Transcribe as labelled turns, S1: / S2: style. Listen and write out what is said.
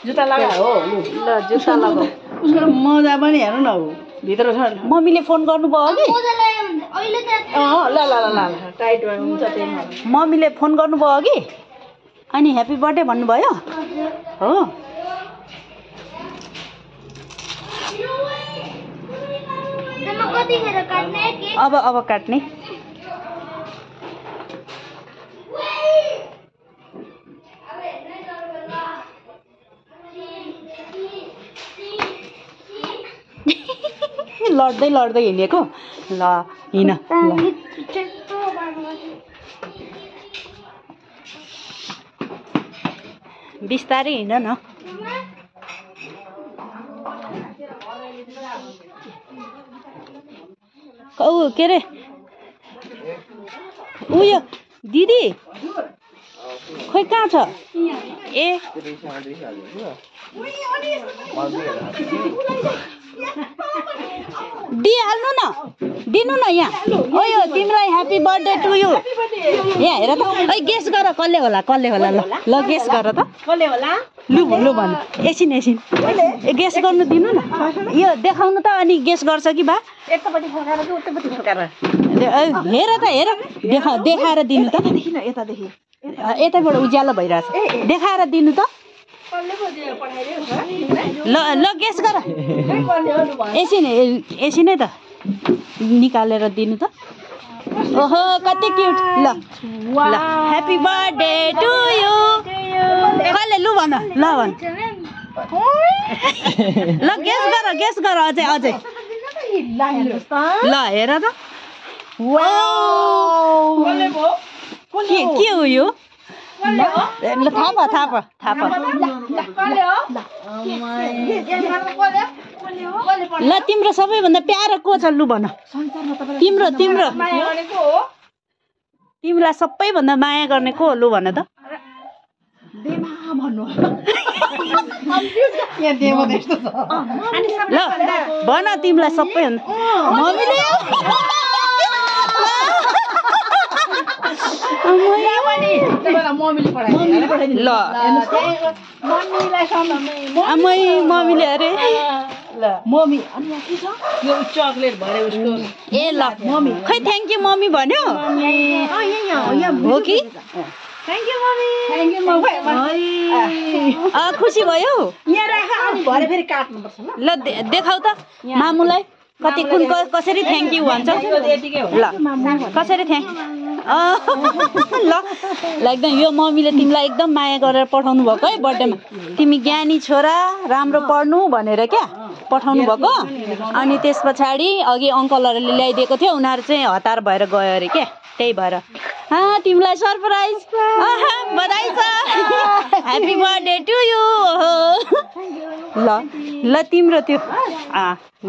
S1: जुत्ता लगा हो
S2: ल जुत्ता लगाऊ
S1: उसको मजा पनि हेर्नु न हो भित्र छ
S2: मम्मीले फोन गर्नुभयो कि
S1: ल ल ल ल टाइट हुन्छ त्यही
S2: मम्मीले फोन गर्नुभयो कि अनि ह्याप्पी बर्थडे भन्नुभयो हो अब काट्ने लड्दै लड्दै हिँडेको ल हिँड बिस्तारै हिँड न के अरे उयो दिदी खोइ कहाँ छ ए दिइहाल्नु न दिनु न यहाँ ओयो तिमीलाई ह्याप्पी बर्थडे टु यु यहाँ हेर त ओइ गेस गर कसले होला ल गेस गर त
S1: कसले होला
S2: लु भन एकछिन गेस गर्नु दिनु न यो देखाउनु त अनि गेस गर्छ कि बा
S1: यतापट्टि फर्काएर कि उतापट्टि फर्काएर
S2: हेर त हेर देखाएर दिनु त
S1: यतादेखि
S2: यतैबाट उज्यालो भइरहेछ देखाएर दिनु त ल गेस गर एकछिनै त निकालेर दिनु त ओहो कति क्युट ल ह्याप्पी बर्थडे टु यु कसले लु भन ल भन ल गेस गर अझै ल हेर त के हो यो ल थाहा भयो ल तिम्रो सबैभन्दा प्यारो को छ लु भन तिमीलाई सबैभन्दा माया गर्ने को लु भन त ल भन तिमीलाई सबैभन्दा मम्मीले ल मम्मीले अरे
S1: मम्मी अनि के छ यो चकलेट भरे उसको
S2: ए ल मम्मी खै थ्याङ्क यू मम्मी भन्यो हो कि
S1: थ्याङ्क यू मम्मी
S2: खुसी भयो
S1: यहाँ राख अनि भरे फेरि काट्नुपर्छ
S2: ल देखाउ त मामुलाई कति कुन कसरी थ्याङ्क यू भन्छ ल कसरी थ्याङ्क ल एकदम यो मम्मीले तिमीलाई एकदम माया गरेर पठाउनु भएको है बर्थडेमा तिमी ज्ञानी छोरा राम्रो पढ्नु भनेर क्या पठाउनु भएको अनि त्यस पछाडि अघि अङ्कलहरूले ल्याइदिएको थियो उनीहरू चाहिँ हतार भएर गयो अरे क्या त्यही भएर तिमीलाई सरप्राइज बधाई छ ह्याप्पी बर्थडे टु यु ल तिम्रो त्यो ल